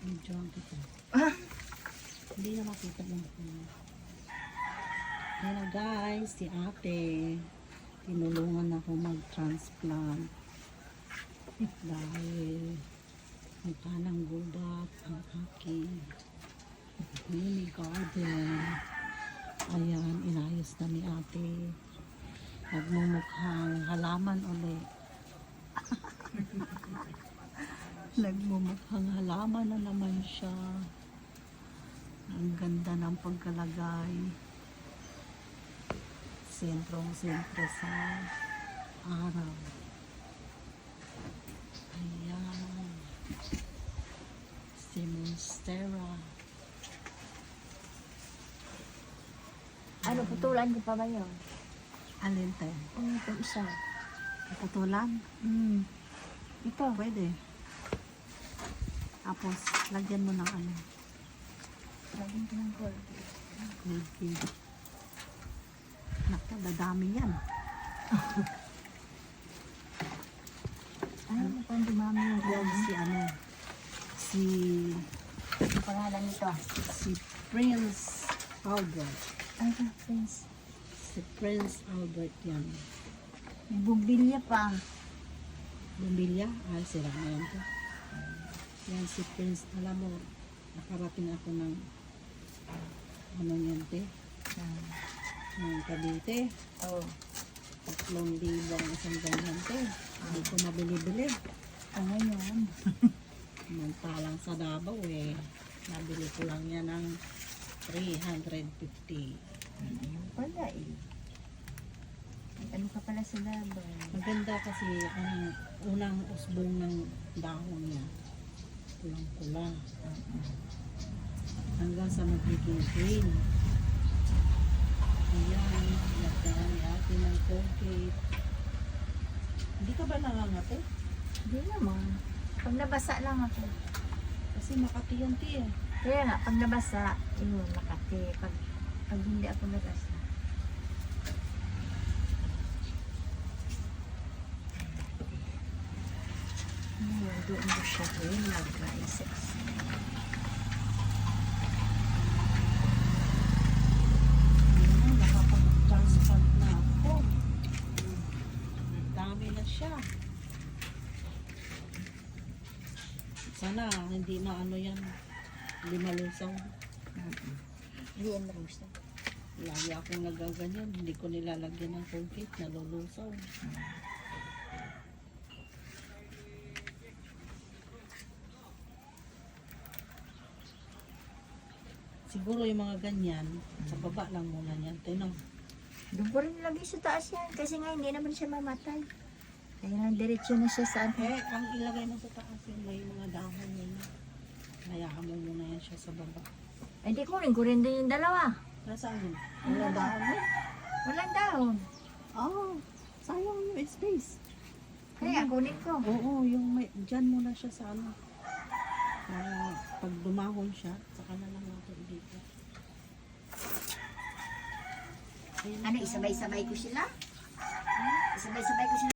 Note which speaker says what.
Speaker 1: Medyo ang kita.
Speaker 2: Ah,
Speaker 1: Hindi na makita lang ako. Ayan na guys, si ate. Tinulungan ako mag-transplant. Dahil mukha ng gubat ang aking mini garden. Ayan, inayos na ni ate. Nagmumukhang halaman ulit. Nagmumukhang halaman na naman siya. Ang ganda ng pagkalagay. Sentrong-sentro sa araw. Ayan. Si Monstera.
Speaker 2: ano, putulan ko pa ba yun?
Speaker 1: Alin tayo?
Speaker 2: Ito isa.
Speaker 1: Putulan?
Speaker 2: Ito.
Speaker 1: Pwede. Tapos, lagyan mo ng ano.
Speaker 2: Lagyan ko ng gold.
Speaker 1: Maybe. Naku, dadami yan.
Speaker 2: Ay, ano pang dumami yung
Speaker 1: Yan
Speaker 2: gold?
Speaker 1: si ano. Si
Speaker 2: Ang pangalan nito.
Speaker 1: si Prince Albert.
Speaker 2: Ay, friends.
Speaker 1: Si Prince Albert yan.
Speaker 2: May bumbilya pa.
Speaker 1: Bumbilya? Ay, sira na yan to. Yan si Prince. Alam mo, nakarating ako ng ano yan te? Ng Cavite.
Speaker 2: Oo.
Speaker 1: 3,000 ang isang ganyan te. Hindi ko mabili-bili.
Speaker 2: Ngayon.
Speaker 1: Mantalang sa Davao eh. Nabili ko lang yan ng 350.
Speaker 2: Ayun pala eh. Ano ka pala sa Davao?
Speaker 1: Maganda kasi ang unang usbong ng dahon niya. Pulang-pula. Hanggang sa magiging green. Ayan. Lagyan ni ate ng Colgate. Hindi ka ba nangangate?
Speaker 2: Hindi naman. Pag nabasa lang ako.
Speaker 1: Kasi makatiyanti eh.
Speaker 2: Kaya nga, pag nabasa, yun, Makati. Pag hindi ako nabasa. Ngayon, doon mo siya rin nag-rises.
Speaker 1: Ayan, nakapag-transplant na ako. Ang dami na siya. Sana hindi na ano yan. Hindi malusaw.
Speaker 2: Hindi yan rose.
Speaker 1: Lagi akong nagaganyan. Hindi ko nilalagyan ng Colgate. Nalulusaw. Siguro yung mga ganyan, sa baba lang muna yan. Tinong.
Speaker 2: Doon po rin lagi sa taas yan. Kasi nga, hindi naman siya mamatay. Kaya nga, diretso na siya sa ano.
Speaker 1: Eh, ang ilagay mo sa taas yung may mga dahon yun. Hayaan mo muna yan siya sa baba.
Speaker 2: Ay, di ko rin din yung dalawa.
Speaker 1: Nasaan yun? Wala dahon eh.
Speaker 2: Walang dahon.
Speaker 1: Oh, sayang yung space.
Speaker 2: Kaya, kunin ko.
Speaker 1: Oo, yung may, dyan muna siya sa ano. Para pag dumahon siya, saka na lang natin dito. Ayan,
Speaker 2: Ano, isabay-sabay ko sila? Isabay-sabay ko sila.